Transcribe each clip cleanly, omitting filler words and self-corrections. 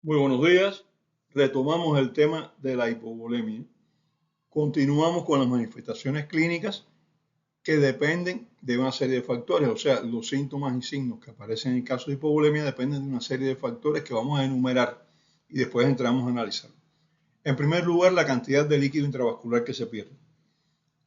Muy buenos días. Retomamos el tema de la hipovolemia. Continuamos con las manifestaciones clínicas que dependen de una serie de factores, o sea, los síntomas y signos que aparecen en el caso de hipovolemia dependen de una serie de factores que vamos a enumerar y después entramos a analizar. En primer lugar, la cantidad de líquido intravascular que se pierde.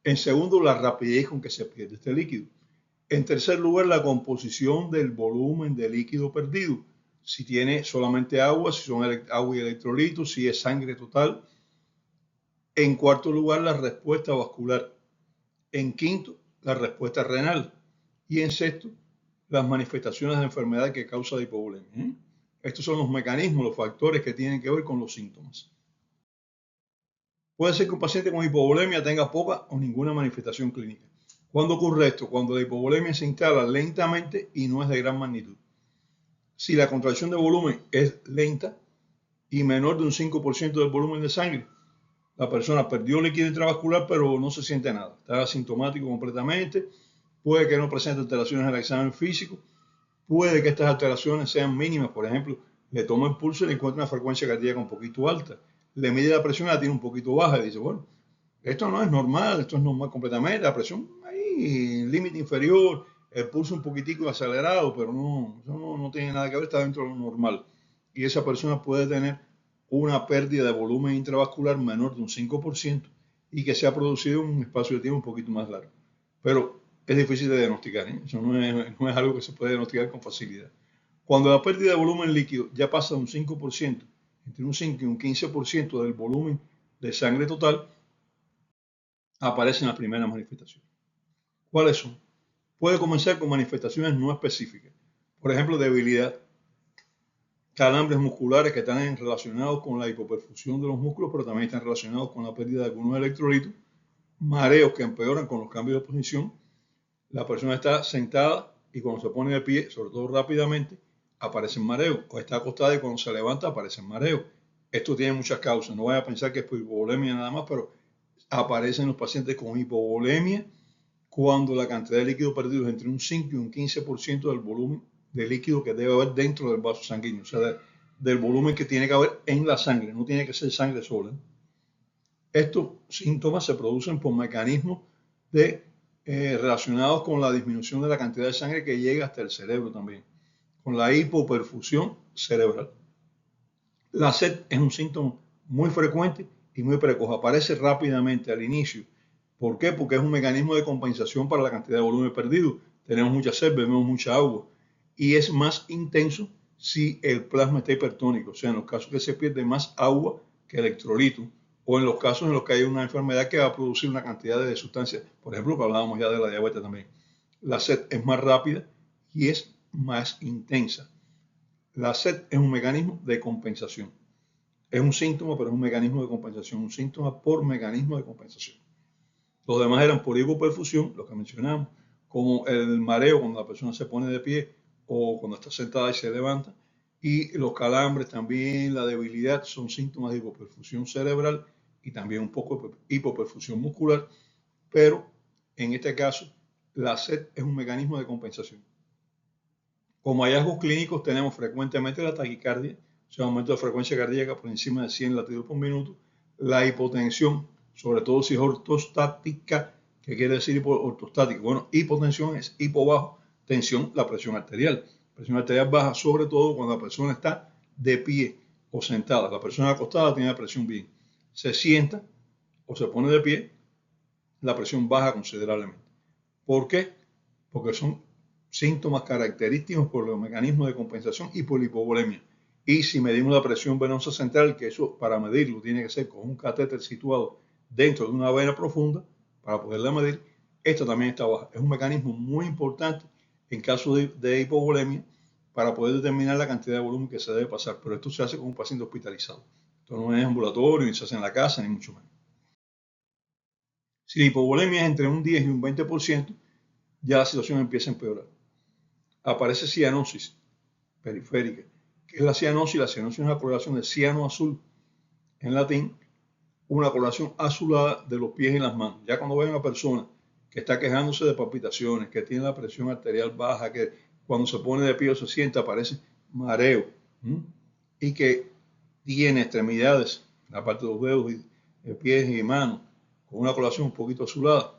En segundo, la rapidez con que se pierde este líquido. En tercer lugar, la composición del volumen de líquido perdido. Si tiene solamente agua, si son agua y electrolitos, si es sangre total. En cuarto lugar, la respuesta vascular. En quinto, la respuesta renal. Y en sexto, las manifestaciones de enfermedad que causa la hipovolemia. Estos son los mecanismos, los factores que tienen que ver con los síntomas. Puede ser que un paciente con hipovolemia tenga poca o ninguna manifestación clínica. ¿Cuándo ocurre esto? Cuando la hipovolemia se instala lentamente y no es de gran magnitud. Si la contracción de volumen es lenta y menor de un 5% del volumen de sangre, la persona perdió líquido intravascular pero no se siente nada, está asintomático completamente, puede que no presente alteraciones en el examen físico, puede que estas alteraciones sean mínimas, por ejemplo, le toma el pulso y le encuentra una frecuencia cardíaca un poquito alta, le mide la presión y la tiene un poquito baja y dice, bueno, esto no es normal, esto es normal completamente, la presión ahí, límite inferior, el pulso un poquitico acelerado, pero no tiene nada que ver, está dentro de lo normal. Y esa persona puede tener una pérdida de volumen intravascular menor de un 5% y que se ha producido en un espacio de tiempo un poquito más largo. Pero es difícil de diagnosticar, ¿eh? Eso no es algo que se puede diagnosticar con facilidad. Cuando la pérdida de volumen líquido ya pasa de un 5%, entre un 5 y un 15% del volumen de sangre total, aparecen las primeras manifestaciones. ¿Cuáles son? Puede comenzar con manifestaciones no específicas. Por ejemplo, debilidad, calambres musculares que están relacionados con la hipoperfusión de los músculos, pero también están relacionados con la pérdida de algunos electrolitos, mareos que empeoran con los cambios de posición. La persona está sentada y cuando se pone de pie, sobre todo rápidamente, aparecen mareos. O está acostada y cuando se levanta aparecen mareos. Esto tiene muchas causas. No vaya a pensar que es por hipovolemia nada más, pero aparecen los pacientes con hipovolemia cuando la cantidad de líquido perdido es entre un 5 y un 15% del volumen de líquido que debe haber dentro del vaso sanguíneo, o sea, del volumen que tiene que haber en la sangre, no tiene que ser sangre sola. Estos síntomas se producen por mecanismos relacionados con la disminución de la cantidad de sangre que llega hasta el cerebro también, con la hipoperfusión cerebral. La sed es un síntoma muy frecuente y muy precoz, aparece rápidamente al inicio. ¿Por qué? Porque es un mecanismo de compensación para la cantidad de volumen perdido. Tenemos mucha sed, bebemos mucha agua y es más intenso si el plasma está hipertónico, o sea, en los casos que se pierde más agua que electrolito, o en los casos en los que hay una enfermedad que va a producir una cantidad de sustancias, por ejemplo, que hablábamos ya de la diabetes también. La sed es más rápida y es más intensa. La sed es un mecanismo de compensación. Es un síntoma, pero es un mecanismo de compensación, un síntoma por mecanismo de compensación. Los demás eran por hipoperfusión, los que mencionamos, como el mareo cuando la persona se pone de pie o cuando está sentada y se levanta. Y los calambres también, la debilidad, son síntomas de hipoperfusión cerebral y también un poco de hipoperfusión muscular. Pero en este caso, la sed es un mecanismo de compensación. Como hallazgos clínicos tenemos frecuentemente la taquicardia, o sea, aumento de frecuencia cardíaca por encima de 100 latidos por minuto, la hipotensión, sobre todo si es ortostática, ¿qué quiere decir ortostática? Bueno, hipotensión es hipo bajo, tensión, la presión arterial. La presión arterial baja sobre todo cuando la persona está de pie o sentada. La persona acostada tiene la presión bien. Se sienta o se pone de pie, la presión baja considerablemente. ¿Por qué? Porque son síntomas característicos por los mecanismos de compensación y por la hipovolemia. Y si medimos la presión venosa central, que eso para medirlo tiene que ser con un catéter situado dentro de una vena profunda para poderla medir, esto también está baja. Es un mecanismo muy importante en caso de hipovolemia para poder determinar la cantidad de volumen que se debe pasar. Pero esto se hace con un paciente hospitalizado. Esto no es ambulatorio, ni se hace en la casa, ni mucho menos. Si la hipovolemia es entre un 10 y un 20%, ya la situación empieza a empeorar. Aparece cianosis periférica. ¿Qué es la cianosis? La cianosis es una coloración de ciano azul, en latín, una coloración azulada de los pies y las manos. Ya cuando ve una persona que está quejándose de palpitaciones, que tiene la presión arterial baja, que cuando se pone de pie o se sienta aparece mareo, y que tiene extremidades, la parte de los dedos, y pies y manos, con una coloración un poquito azulada,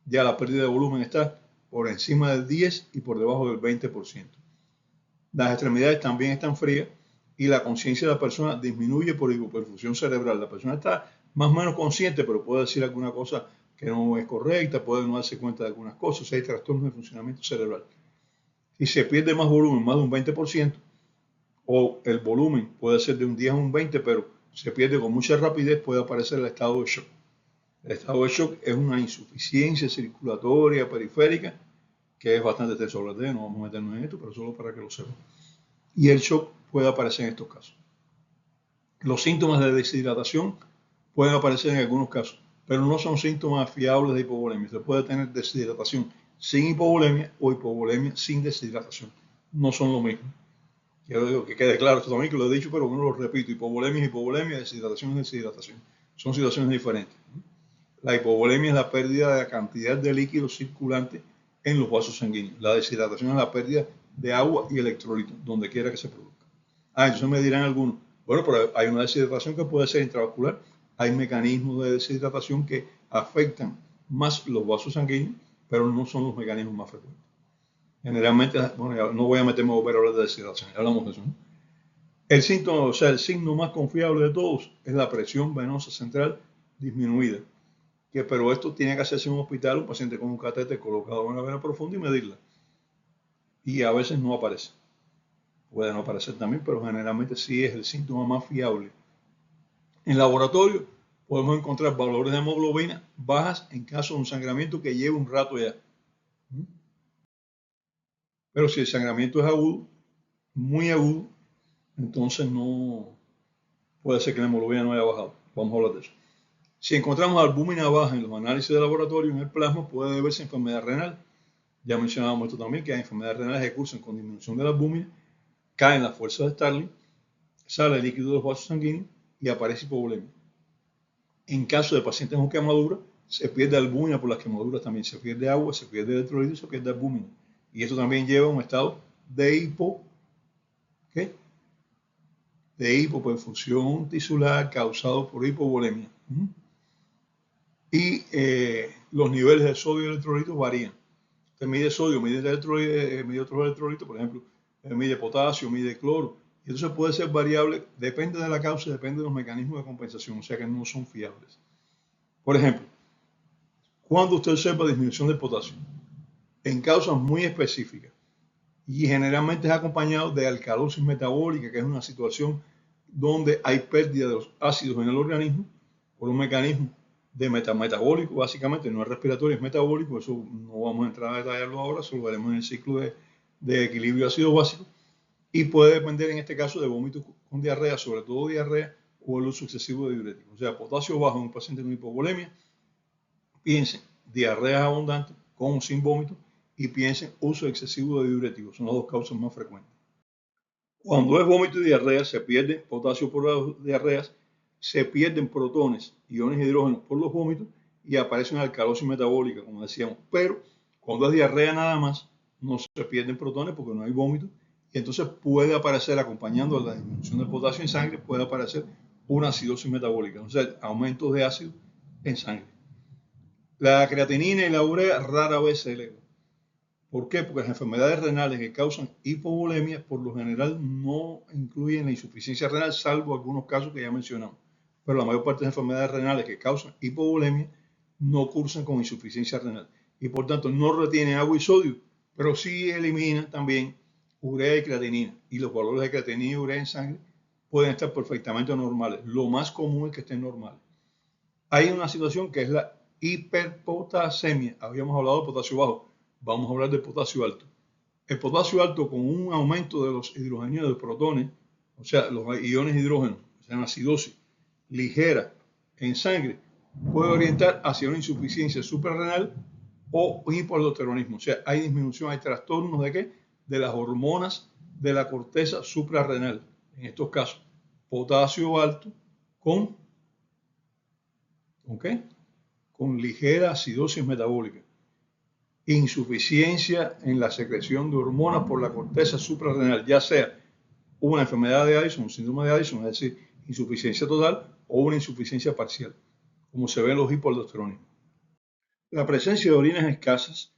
ya la pérdida de volumen está por encima del 10 y por debajo del 20%. Las extremidades también están frías y la conciencia de la persona disminuye por hipoperfusión cerebral. La persona está más o menos consciente, pero puede decir alguna cosa que no es correcta, puede no darse cuenta de algunas cosas, o sea, hay trastornos de funcionamiento cerebral. Si se pierde más volumen, más de un 20%, o el volumen puede ser de un 10 a un 20, pero se pierde con mucha rapidez, puede aparecer el estado de shock. El estado de shock es una insuficiencia circulatoria periférica que es bastante extenso, no vamos a meternos en esto, pero solo para que lo sepan. Y el shock puede aparecer en estos casos. Los síntomas de deshidratación pueden aparecer en algunos casos, pero no son síntomas fiables de hipovolemia. Se puede tener deshidratación sin hipovolemia o hipovolemia sin deshidratación. No son lo mismo. Quiero digo que quede claro esto también, que lo he dicho, pero no lo repito. Hipovolemia es hipovolemia, deshidratación es deshidratación. Son situaciones diferentes. La hipovolemia es la pérdida de la cantidad de líquido circulante en los vasos sanguíneos. La deshidratación es la pérdida de agua y electrolitos, donde quiera que se produzca. Entonces me dirán algunos, bueno, pero hay una deshidratación que puede ser intravascular. Hay mecanismos de deshidratación que afectan más los vasos sanguíneos, pero no son los mecanismos más frecuentes. Generalmente, bueno, no voy a meterme a volver a hablar de deshidratación, hablamos de eso, ¿no? El síntoma, o sea, el signo más confiable de todos es la presión venosa central disminuida. Pero esto tiene que hacerse en un hospital, un paciente con un catéter colocado en la vena profunda y medirla. Y a veces no aparece. Puede no aparecer también, pero generalmente sí es el síntoma más fiable. En laboratorio podemos encontrar valores de hemoglobina bajas en caso de un sangramiento que lleve un rato ya. Pero si el sangramiento es agudo, muy agudo, entonces no puede ser que la hemoglobina no haya bajado. Vamos a hablar de eso. Si encontramos albúmina baja en los análisis de laboratorio en el plasma, puede deberse a enfermedad renal. Ya mencionábamos esto también, que hay enfermedades renales que cursan con disminución de la albúmina, caen las fuerzas de Starling, sale el líquido de los vasos sanguíneos y aparece hipovolemia. En caso de pacientes con quemadura, se pierde albúmina por las quemaduras también, se pierde agua, se pierde electrolitos y se pierde albúmina. Y esto también lleva a un estado de de hipoperfusión tisular causado por hipovolemia. Y los niveles de sodio y electrolitos varían. Usted mide sodio, mide otros electrolitos, por ejemplo, mide potasio, mide cloro. Y entonces puede ser variable, depende de la causa, depende de los mecanismos de compensación, o sea que no son fiables. Por ejemplo, cuando usted observa disminución del potasio, en causas muy específicas, y generalmente es acompañado de alcalosis metabólica, que es una situación donde hay pérdida de los ácidos en el organismo por un mecanismo de metabólico, básicamente, no es respiratorio, es metabólico, eso no vamos a entrar a detallarlo ahora, solo veremos en el ciclo de equilibrio ácido básico, y puede depender en este caso de vómitos con diarrea, sobre todo diarrea, o el uso excesivo de diuréticos. O sea, potasio bajo en un paciente con hipovolemia, piensen diarreas abundantes, con o sin vómito, y piensen uso excesivo de diuréticos, son las dos causas más frecuentes. Cuando es vómito y diarrea, se pierde potasio por las diarreas, se pierden protones, iones hidrógenos por los vómitos y aparece una alcalosis metabólica, como decíamos. Pero cuando es diarrea nada más, no se pierden protones porque no hay vómito y entonces puede aparecer, acompañando a la disminución del potasio en sangre, puede aparecer una acidosis metabólica, o sea, aumentos de ácido en sangre. La creatinina y la urea rara vez se elevan. ¿Por qué? Porque las enfermedades renales que causan hipovolemia por lo general no incluyen la insuficiencia renal, salvo algunos casos que ya mencionamos. Pero la mayor parte de las enfermedades renales que causan hipovolemia no cursan con insuficiencia renal y por tanto no retienen agua y sodio, pero sí eliminan también urea y creatinina. Y los valores de creatinina y urea en sangre pueden estar perfectamente normales. Lo más común es que estén normales. Hay una situación que es la hiperpotasemia. Habíamos hablado de potasio bajo. Vamos a hablar de potasio alto. El potasio alto con un aumento de los hidrogenios de protones, o sea, los iones hidrógenos, o sea, una acidosis ligera en sangre, puede orientar hacia una insuficiencia suprarrenal o hipoaldosteronismo. O sea, hay disminución, hay trastornos de ¿qué? De las hormonas de la corteza suprarrenal. En estos casos, potasio alto con ligera acidosis metabólica, insuficiencia en la secreción de hormonas por la corteza suprarrenal, ya sea una enfermedad de Addison, un síndrome de Addison, es decir, insuficiencia total o una insuficiencia parcial, como se ve en los hipoaldosterónicos. La presencia de orinas escasas,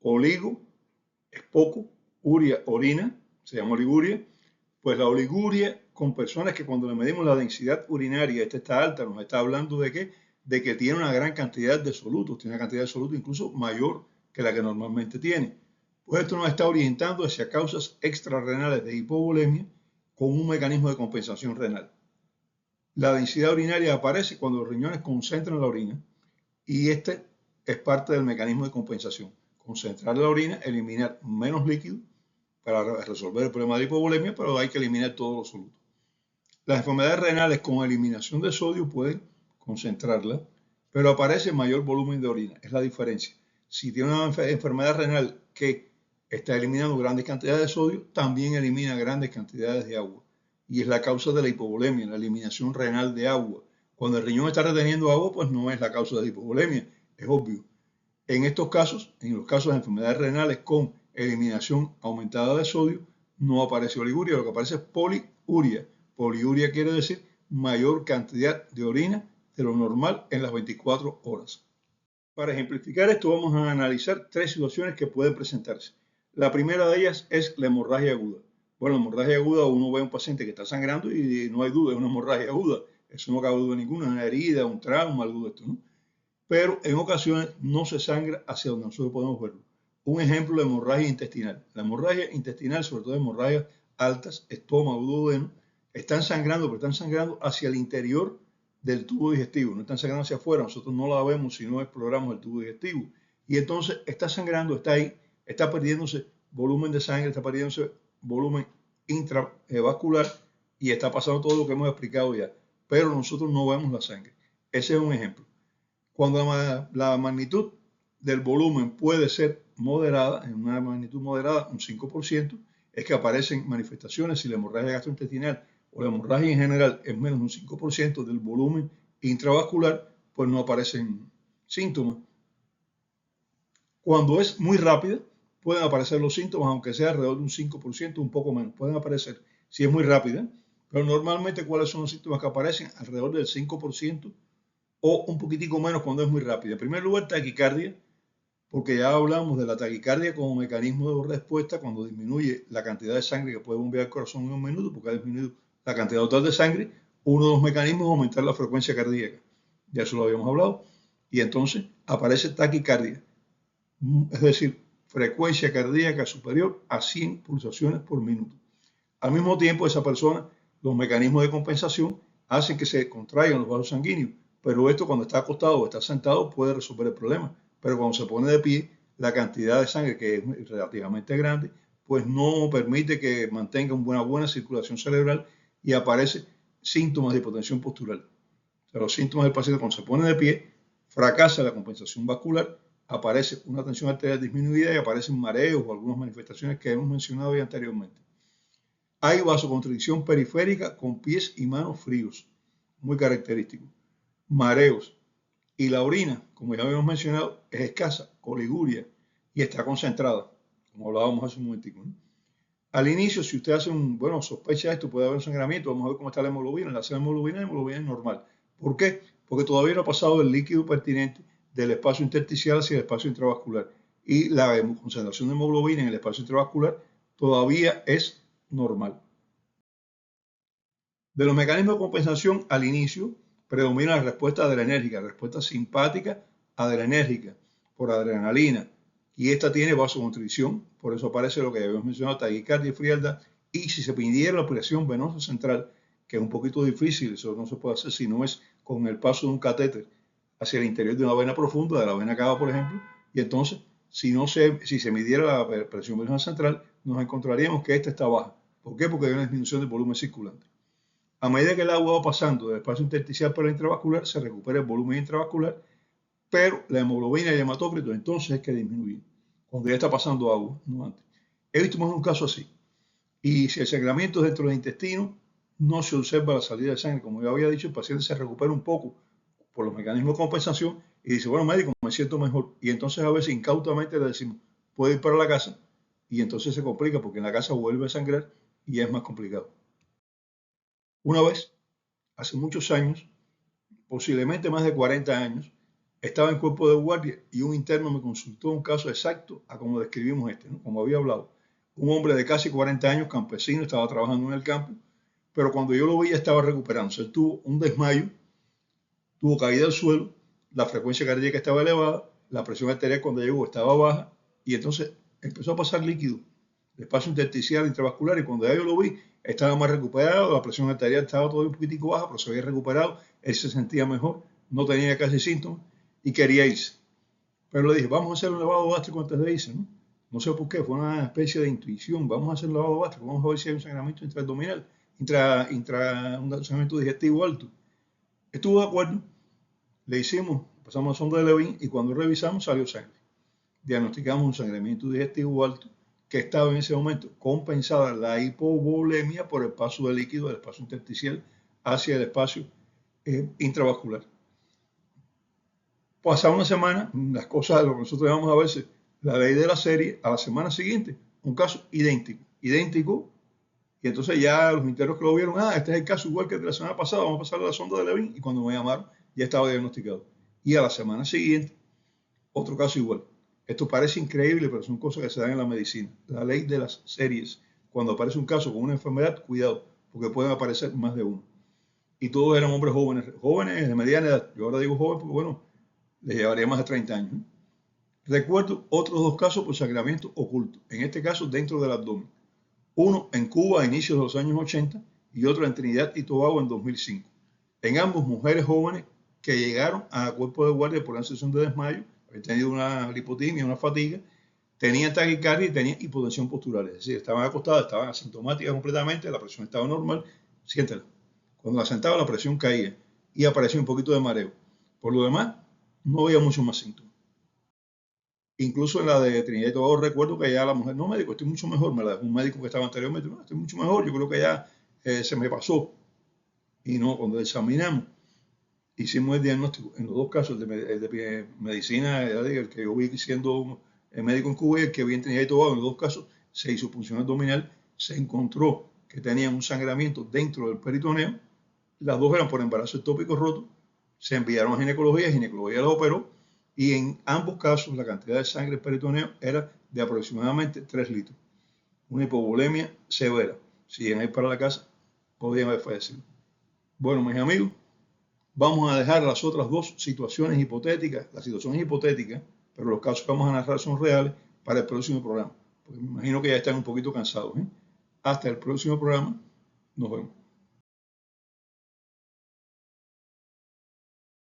oligo es poco, uria, orina, se llama oliguria, pues la oliguria con personas que cuando le medimos la densidad urinaria, esta está alta, nos está hablando de qué, de que tiene una gran cantidad de solutos, tiene una cantidad de solutos incluso mayor que la que normalmente tiene. Pues esto nos está orientando hacia causas extrarrenales de hipovolemia con un mecanismo de compensación renal. La densidad urinaria aparece cuando los riñones concentran la orina y este es parte del mecanismo de compensación. Concentrar la orina, eliminar menos líquido para resolver el problema de hipovolemia, pero hay que eliminar todos los solutos. Las enfermedades renales con eliminación de sodio pueden concentrarla, pero aparece mayor volumen de orina. Es la diferencia. Si tiene una enfermedad renal que está eliminando grandes cantidades de sodio, también elimina grandes cantidades de agua. Y es la causa de la hipovolemia, la eliminación renal de agua. Cuando el riñón está reteniendo agua, pues no es la causa de la hipovolemia, es obvio. En estos casos, en los casos de enfermedades renales con eliminación aumentada de sodio, no aparece oliguria, lo que aparece es poliuria. Poliuria quiere decir mayor cantidad de orina de lo normal en las 24 horas. Para ejemplificar esto, vamos a analizar tres situaciones que pueden presentarse. La primera de ellas es la hemorragia aguda. Bueno, la hemorragia aguda, uno ve a un paciente que está sangrando y no hay duda, es una hemorragia aguda. Eso no cabe duda ninguna, una herida, un trauma, algo de esto, ¿no? Pero en ocasiones no se sangra hacia donde nosotros podemos verlo. Un ejemplo de hemorragia intestinal. La hemorragia intestinal, sobre todo hemorragias altas, estómago, duodeno, están sangrando, pero están sangrando hacia el interior del tubo digestivo, no están sangrando hacia afuera, nosotros no la vemos si no exploramos el tubo digestivo. Y entonces está sangrando, está ahí, está perdiéndose volumen de sangre, está perdiéndose volumen intravascular y está pasando todo lo que hemos explicado ya. Pero nosotros no vemos la sangre. Ese es un ejemplo. Cuando la magnitud del volumen puede ser moderada, en una magnitud moderada, un 5%, es que aparecen manifestaciones si la hemorragia gastrointestinal o la hemorragia en general es menos de un 5% del volumen intravascular, pues no aparecen síntomas. Cuando es muy rápida, pueden aparecer los síntomas, aunque sea alrededor de un 5%, un poco menos, pueden aparecer si es muy rápida, pero normalmente ¿cuáles son los síntomas que aparecen? Alrededor del 5% o un poquitico menos cuando es muy rápida. En primer lugar, taquicardia, porque ya hablamos de la taquicardia como mecanismo de respuesta cuando disminuye la cantidad de sangre que puede bombear el corazón en un minuto, porque ha disminuido la cantidad total de sangre. Uno de los mecanismos es aumentar la frecuencia cardíaca. Ya eso lo habíamos hablado. Y entonces aparece taquicardia, es decir, frecuencia cardíaca superior a 100 pulsaciones por minuto. Al mismo tiempo, esa persona, los mecanismos de compensación hacen que se contraigan los vasos sanguíneos, pero esto cuando está acostado o está sentado puede resolver el problema. Pero cuando se pone de pie, la cantidad de sangre, que es relativamente grande, pues no permite que mantenga una buena circulación cerebral y aparecen síntomas de hipotensión postural. O sea, los síntomas del paciente cuando se pone de pie, fracasa la compensación vascular, aparece una tensión arterial disminuida y aparecen mareos o algunas manifestaciones que hemos mencionado ya anteriormente. Hay vasoconstricción periférica con pies y manos fríos, muy característico. Mareos. Y la orina, como ya habíamos mencionado, es escasa, oliguria, y está concentrada, como hablábamos hace un momentico, ¿no? Al inicio, si usted hace sospecha esto, puede haber un sangramiento, vamos a ver cómo está la hemoglobina. La hemoglobina es normal. ¿Por qué? Porque todavía no ha pasado el líquido pertinente del espacio intersticial hacia el espacio intravascular. Y la concentración de hemoglobina en el espacio intravascular todavía es normal. De los mecanismos de compensación, al inicio, predomina la respuesta adrenérgica, la respuesta simpática adrenérgica por adrenalina. Y esta tiene vasoconstricción, por eso aparece lo que ya habíamos mencionado, taquicardia y frialdad. Y si se pidiera la aspiración venosa central, que es un poquito difícil, eso no se puede hacer si no es con el paso de un catéter hacia el interior de una vena profunda, de la vena cava, por ejemplo, y entonces, si se midiera la presión venosa central, nos encontraríamos que esta está baja. ¿Por qué? Porque hay una disminución del volumen circulante. A medida que el agua va pasando del espacio intersticial para el intravascular, se recupera el volumen intravascular, pero la hemoglobina y el hematócrito entonces es que disminuye, cuando ya está pasando agua, no antes. He visto más de un caso así. Y si el sangramiento es dentro del intestino, no se observa la salida de sangre. Como ya había dicho, el paciente se recupera un poco por los mecanismos de compensación y dice, bueno, médico, me siento mejor. Y entonces a veces incautamente le decimos, puede ir para la casa, y entonces se complica porque en la casa vuelve a sangrar y ya es más complicado. Una vez, hace muchos años, posiblemente más de 40 años, estaba en cuerpo de guardia y un interno me consultó un caso exacto a como describimos este, ¿no? Como había hablado. Un hombre de casi 40 años, campesino, estaba trabajando en el campo, pero cuando yo lo vi ya estaba recuperándose. Él tuvo un desmayo, tuvo caída al suelo, la frecuencia cardíaca estaba elevada, la presión arterial cuando llegó estaba baja y entonces empezó a pasar líquido de espacio intersticial intravascular y cuando ya yo lo vi estaba más recuperado, la presión arterial estaba todavía un poquitico baja, pero se había recuperado, él se sentía mejor, no tenía casi síntomas y quería irse. Pero le dije, vamos a hacer un lavado gástrico antes de irse, ¿no? No sé por qué, fue una especie de intuición, vamos a hacer un lavado gástrico, vamos a ver si hay un sangramiento intraabdominal, un sangramiento digestivo alto. Estuvo de acuerdo, le hicimos, pasamos la sonda de Levin y cuando revisamos salió sangre. Diagnosticamos un sangramiento digestivo alto que estaba en ese momento compensada la hipovolemia por el paso de líquido del espacio intersticial hacia el espacio intravascular. Pasada una semana, las cosas, lo que nosotros llamamos a veces la ley de la serie, a la semana siguiente, un caso idéntico, y entonces ya los internos que lo vieron, este es el caso igual que el de la semana pasada, vamos a pasar a la sonda de Levin, y cuando me llamaron ya estaba diagnosticado. Y a la semana siguiente, otro caso igual. Esto parece increíble, pero son cosas que se dan en la medicina. La ley de las series. Cuando aparece un caso con una enfermedad, cuidado, porque pueden aparecer más de uno. Y todos eran hombres jóvenes de mediana edad. Yo ahora digo joven porque, bueno, les llevaría más de 30 años. Recuerdo otros dos casos por sangramiento oculto, en este caso dentro del abdomen. Uno en Cuba a inicios de los años 80 y otro en Trinidad y Tobago en 2005. En ambos mujeres jóvenes que llegaron a cuerpo de guardia por una sesión de desmayo, habían tenido una lipotimia, una fatiga, tenían taquicardia y tenían hipotensión postural, es decir, estaban acostadas, estaban asintomáticas completamente, la presión estaba normal, siéntela. Cuando la sentaba la presión caía y aparecía un poquito de mareo. Por lo demás, no había muchos más síntomas. Incluso en la de Trinidad y Tobago recuerdo que ya la mujer, no médico, estoy mucho mejor, me la dejó un médico que estaba anteriormente, no, estoy mucho mejor, yo creo que ya se me pasó. Y no, cuando examinamos, hicimos el diagnóstico en los dos casos de medicina, el que yo vi siendo médico en Cuba y el que vi en Trinidad y Tobago, en los dos casos se hizo punción abdominal, se encontró que tenían un sangramiento dentro del peritoneo, las dos eran por embarazo ectópico roto, se enviaron a ginecología los operó y en ambos casos la cantidad de sangre peritoneo era de aproximadamente 3 litros. Una hipovolemia severa. Si llegan a ir para la casa, podrían haber fallecido. Bueno, mis amigos, vamos a dejar las otras dos situaciones hipotéticas, las situaciones hipotéticas, pero los casos que vamos a narrar son reales para el próximo programa. Porque me imagino que ya están un poquito cansados. Hasta el próximo programa. Nos vemos.